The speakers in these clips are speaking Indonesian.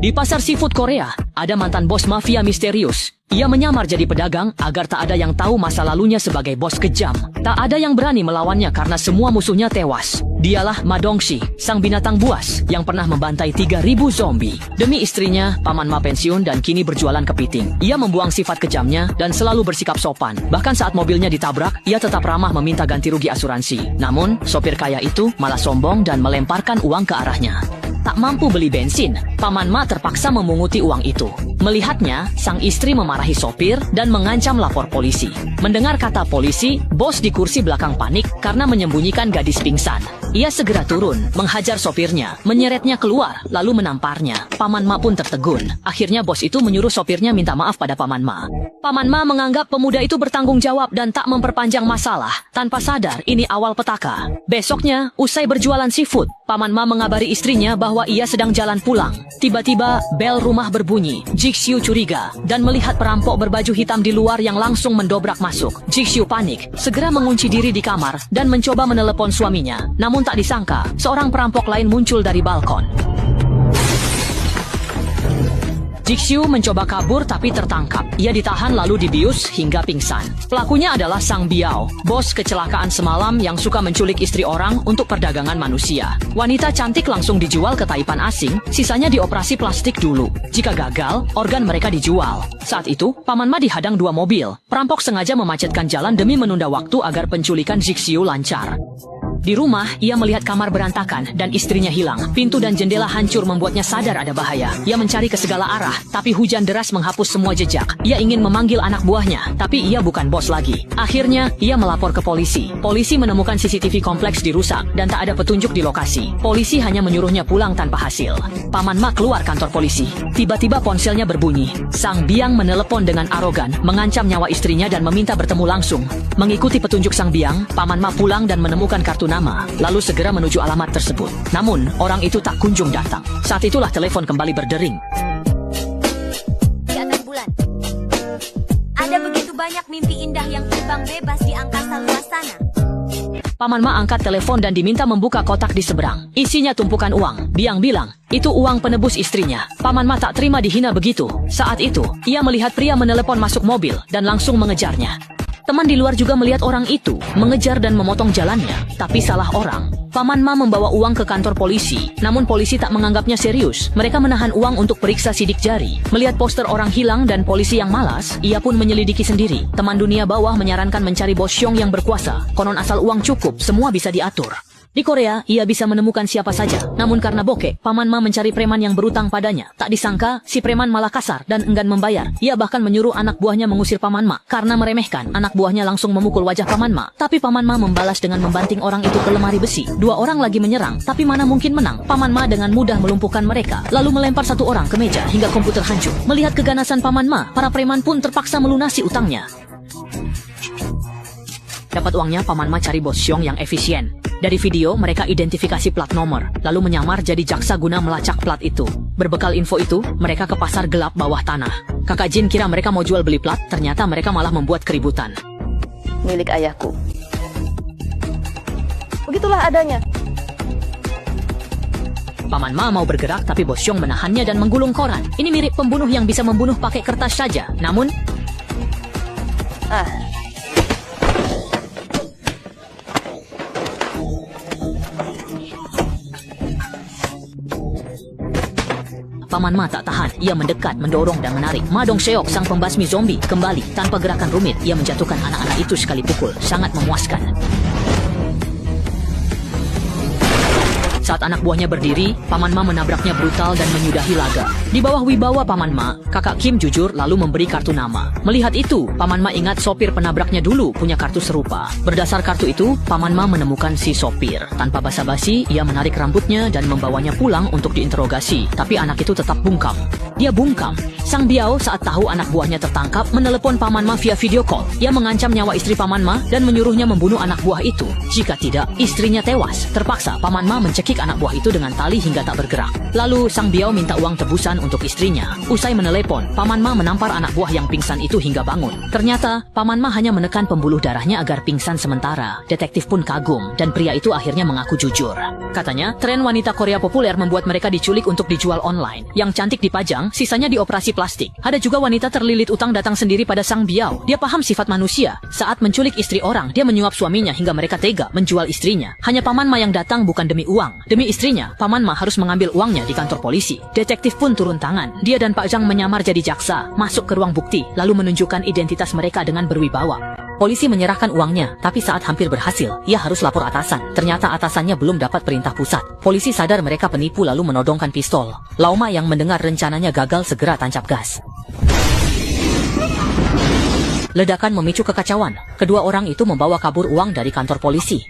Di pasar seafood Korea, ada mantan bos mafia misterius. Ia menyamar jadi pedagang agar tak ada yang tahu masa lalunya sebagai bos kejam. Tak ada yang berani melawannya karena semua musuhnya tewas. Dialah Ma Dong-si, sang binatang buas yang pernah membantai 3.000 zombie. Demi istrinya, Paman Ma pensiun dan kini berjualan kepiting. Ia membuang sifat kejamnya dan selalu bersikap sopan. Bahkan saat mobilnya ditabrak, ia tetap ramah meminta ganti rugi asuransi. Namun, sopir kaya itu malah sombong dan melemparkan uang ke arahnya. Tak mampu beli bensin, Paman Ma terpaksa memunguti uang itu. Melihatnya, sang istri memarahi sopir dan mengancam lapor polisi. Mendengar kata polisi, bos di kursi belakang panik karena menyembunyikan gadis pingsan. Ia segera turun, menghajar sopirnya, menyeretnya keluar, lalu menamparnya. Paman Ma pun tertegun. Akhirnya bos itu menyuruh sopirnya minta maaf pada Paman Ma. Paman Ma menganggap pemuda itu bertanggung jawab dan tak memperpanjang masalah. Tanpa sadar, ini awal petaka. Besoknya, usai berjualan seafood, Paman Ma mengabari istrinya bahwa ia sedang jalan pulang. Tiba-tiba, bel rumah berbunyi. Jik-siu curiga dan melihat perampok berbaju hitam di luar yang langsung mendobrak masuk. Jik-siu panik, segera mengunci diri di kamar dan mencoba menelepon suaminya. Namun tak disangka, seorang perampok lain muncul dari balkon. Jik-siu mencoba kabur tapi tertangkap. Ia ditahan lalu dibius hingga pingsan. Pelakunya adalah Sang Biao, bos kecelakaan semalam yang suka menculik istri orang untuk perdagangan manusia. Wanita cantik langsung dijual ke taipan asing, sisanya dioperasi plastik dulu. Jika gagal, organ mereka dijual. Saat itu, Paman Ma dihadang 2 mobil. Perampok sengaja memacetkan jalan demi menunda waktu agar penculikan Jik-siu lancar. Di rumah, ia melihat kamar berantakan dan istrinya hilang. Pintu dan jendela hancur membuatnya sadar ada bahaya. Ia mencari ke segala arah, tapi hujan deras menghapus semua jejak. Ia ingin memanggil anak buahnya, tapi ia bukan bos lagi. Akhirnya, ia melapor ke polisi. Polisi menemukan CCTV kompleks dirusak dan tak ada petunjuk di lokasi. Polisi hanya menyuruhnya pulang tanpa hasil. Paman Ma keluar kantor polisi. Tiba-tiba ponselnya berbunyi. Sang Biang menelepon dengan arogan, mengancam nyawa istrinya dan meminta bertemu langsung. Mengikuti petunjuk Sang Biang, Paman Ma pulang dan menemukan kartu nama, lalu segera menuju alamat tersebut. Namun, orang itu tak kunjung datang. Saat itulah telepon kembali berdering. Di atas bulan, ada begitu banyak mimpi indah yang terbang bebas di angkasa luas sana. Paman Ma angkat telepon dan diminta membuka kotak di seberang. Isinya tumpukan uang. Biang bilang, itu uang penebus istrinya. Paman Ma tak terima dihina begitu. Saat itu, ia melihat pria menelepon masuk mobil dan langsung mengejarnya. Teman di luar juga melihat orang itu, mengejar dan memotong jalannya. Tapi salah orang. Paman Ma membawa uang ke kantor polisi, namun polisi tak menganggapnya serius. Mereka menahan uang untuk periksa sidik jari. Melihat poster orang hilang dan polisi yang malas, ia pun menyelidiki sendiri. Teman dunia bawah menyarankan mencari bos Xiong yang berkuasa. Konon asal uang cukup, semua bisa diatur. Di Korea, ia bisa menemukan siapa saja. Namun karena bokeh, Paman Ma mencari preman yang berutang padanya. Tak disangka, si preman malah kasar dan enggan membayar. Ia bahkan menyuruh anak buahnya mengusir Paman Ma. Karena meremehkan, anak buahnya langsung memukul wajah Paman Ma. Tapi Paman Ma membalas dengan membanting orang itu ke lemari besi. 2 orang lagi menyerang, tapi mana mungkin menang. Paman Ma dengan mudah melumpuhkan mereka, lalu melempar 1 orang ke meja hingga komputer hancur. Melihat keganasan Paman Ma, para preman pun terpaksa melunasi utangnya. Dapat uangnya, Paman Ma cari bos Xiong yang efisien. Dari video, mereka identifikasi plat nomor, lalu menyamar jadi jaksa guna melacak plat itu. Berbekal info itu, mereka ke pasar gelap bawah tanah. Kakak Jin kira mereka mau jual beli plat, ternyata mereka malah membuat keributan. Milik ayahku. Begitulah adanya. Paman Ma mau bergerak, tapi bos Xiong menahannya dan menggulung koran. Ini mirip pembunuh yang bisa membunuh pakai kertas saja. Namun, Paman Ma tak tahan, ia mendekat, mendorong dan menarik. Ma Dong-seok, sang pembasmi zombie, kembali. Tanpa gerakan rumit, ia menjatuhkan anak-anak itu sekali pukul. Sangat memuaskan. Saat anak buahnya berdiri, Paman Ma menabraknya brutal dan menyudahi laga. Di bawah wibawa Paman Ma, kakak Kim jujur lalu memberi kartu nama. Melihat itu, Paman Ma ingat sopir penabraknya dulu punya kartu serupa. Berdasar kartu itu, Paman Ma menemukan si sopir. Tanpa basa-basi, ia menarik rambutnya dan membawanya pulang untuk diinterogasi. Tapi anak itu tetap bungkam. Dia bungkam. Sang Biao saat tahu anak buahnya tertangkap, menelepon Paman Ma via video call. Ia mengancam nyawa istri Paman Ma dan menyuruhnya membunuh anak buah itu. Jika tidak, istrinya tewas. Terpaksa, Paman Ma mencekik mengicik anak buah itu dengan tali hingga tak bergerak. Lalu Sang Biao minta uang tebusan untuk istrinya. Usai menelepon, Paman Ma menampar anak buah yang pingsan itu hingga bangun. Ternyata, Paman Ma hanya menekan pembuluh darahnya agar pingsan sementara. Detektif pun kagum, dan pria itu akhirnya mengaku jujur. Katanya, tren wanita Korea populer membuat mereka diculik untuk dijual online. Yang cantik dipajang, sisanya dioperasi plastik. Ada juga wanita terlilit utang datang sendiri pada Sang Biao. Dia paham sifat manusia. Saat menculik istri orang, dia menyuap suaminya hingga mereka tega menjual istrinya. Hanya Paman Ma yang datang bukan demi uang. Demi istrinya, Paman Ma harus mengambil uangnya di kantor polisi. Detektif pun turun tangan. Dia dan Pak Zhang menyamar jadi jaksa, masuk ke ruang bukti, lalu menunjukkan identitas mereka dengan berwibawa. Polisi menyerahkan uangnya, tapi saat hampir berhasil, ia harus lapor atasan. Ternyata atasannya belum dapat perintah pusat. Polisi sadar mereka penipu lalu menodongkan pistol. Lauma yang mendengar rencananya gagal segera tancap gas. Ledakan memicu kekacauan. Kedua orang itu membawa kabur uang dari kantor polisi.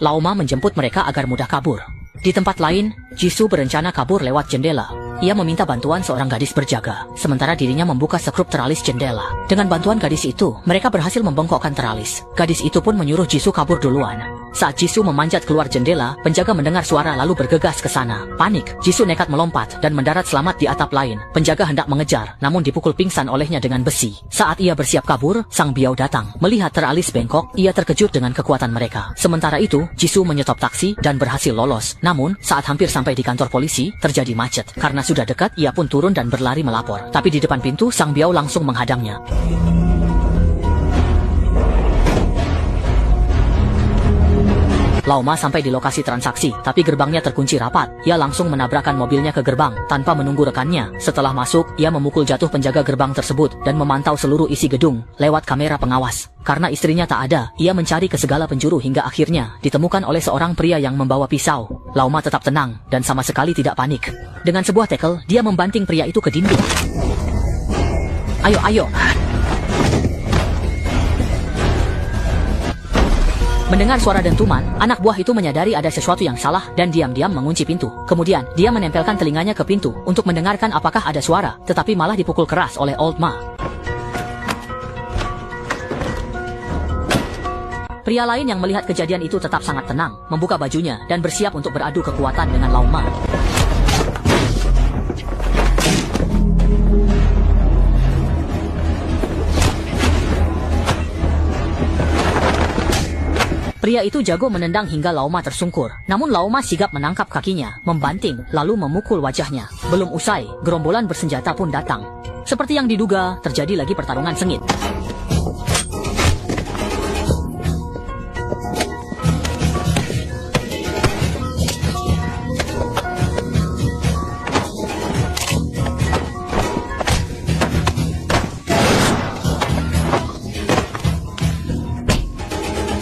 Lauma menjemput mereka agar mudah kabur. Di tempat lain, Jisoo berencana kabur lewat jendela. Ia meminta bantuan seorang gadis berjaga, sementara dirinya membuka sekrup teralis jendela. Dengan bantuan gadis itu, mereka berhasil membengkokkan teralis. Gadis itu pun menyuruh Jisoo kabur duluan. Saat Jisoo memanjat keluar jendela, penjaga mendengar suara lalu bergegas ke sana. Panik, Jisoo nekat melompat dan mendarat selamat di atap lain. Penjaga hendak mengejar, namun dipukul pingsan olehnya dengan besi. Saat ia bersiap kabur, Sang Biao datang. Melihat teralis bengkok, ia terkejut dengan kekuatan mereka. Sementara itu, Jisoo menyetop taksi dan berhasil lolos. Namun, saat hampir sampai di kantor polisi, terjadi macet. Karena sudah dekat, ia pun turun dan berlari melapor. Tapi di depan pintu, Sang Biao langsung menghadangnya. Lauma sampai di lokasi transaksi, tapi gerbangnya terkunci rapat. Ia langsung menabrakkan mobilnya ke gerbang, tanpa menunggu rekannya. Setelah masuk, ia memukul jatuh penjaga gerbang tersebut, dan memantau seluruh isi gedung, lewat kamera pengawas. Karena istrinya tak ada, ia mencari ke segala penjuru hingga akhirnya, ditemukan oleh seorang pria yang membawa pisau. Lauma tetap tenang, dan sama sekali tidak panik. Dengan sebuah tackle, dia membanting pria itu ke dinding. Ayo, ayo. Mendengar suara dentuman, anak buah itu menyadari ada sesuatu yang salah dan diam-diam mengunci pintu. Kemudian, dia menempelkan telinganya ke pintu untuk mendengarkan apakah ada suara, tetapi malah dipukul keras oleh Old Ma. Pria lain yang melihat kejadian itu tetap sangat tenang, membuka bajunya dan bersiap untuk beradu kekuatan dengan Lauma. Pria itu jago menendang hingga Lauma tersungkur. Namun Lauma sigap menangkap kakinya, membanting, lalu memukul wajahnya. Belum usai, gerombolan bersenjata pun datang. Seperti yang diduga, terjadi lagi pertarungan sengit.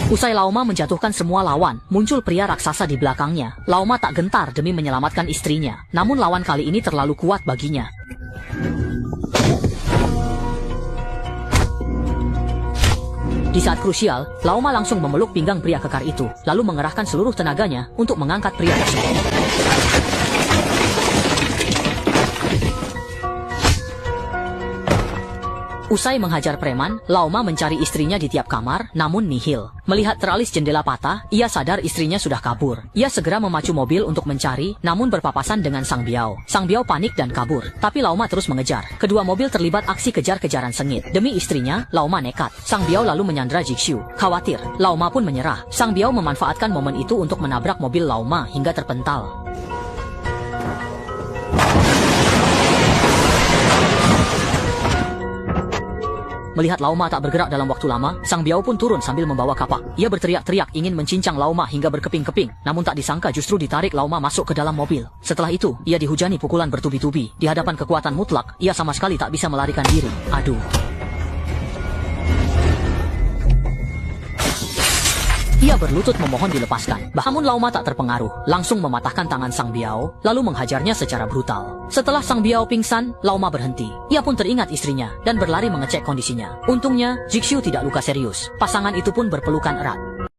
Usai Lauma menjatuhkan semua lawan, muncul pria raksasa di belakangnya. Lauma tak gentar demi menyelamatkan istrinya. Namun lawan kali ini terlalu kuat baginya. Di saat krusial, Lauma langsung memeluk pinggang pria kekar itu, lalu mengerahkan seluruh tenaganya untuk mengangkat pria tersebut. Usai menghajar preman, Lauma mencari istrinya di tiap kamar, namun nihil. Melihat teralis jendela patah, ia sadar istrinya sudah kabur. Ia segera memacu mobil untuk mencari, namun berpapasan dengan Sang Biao. Sang Biao panik dan kabur, tapi Lauma terus mengejar. Kedua mobil terlibat aksi kejar-kejaran sengit. Demi istrinya, Lauma nekat. Sang Biao lalu menyandra Jisoo. Khawatir, Lauma pun menyerah. Sang Biao memanfaatkan momen itu untuk menabrak mobil Lauma hingga terpental. Melihat Lauma tak bergerak dalam waktu lama, Sang Biao pun turun sambil membawa kapak. Ia berteriak-teriak ingin mencincang Lauma hingga berkeping-keping, namun tak disangka justru ditarik Lauma masuk ke dalam mobil. Setelah itu, ia dihujani pukulan bertubi-tubi. Di hadapan kekuatan mutlak, ia sama sekali tak bisa melarikan diri. Aduh. Ia berlutut memohon dilepaskan. Namun Lauma tak terpengaruh, langsung mematahkan tangan Sang Biao, lalu menghajarnya secara brutal. Setelah Sang Biao pingsan, Lauma berhenti. Ia pun teringat istrinya dan berlari mengecek kondisinya. Untungnya, Jisoo tidak luka serius. Pasangan itu pun berpelukan erat.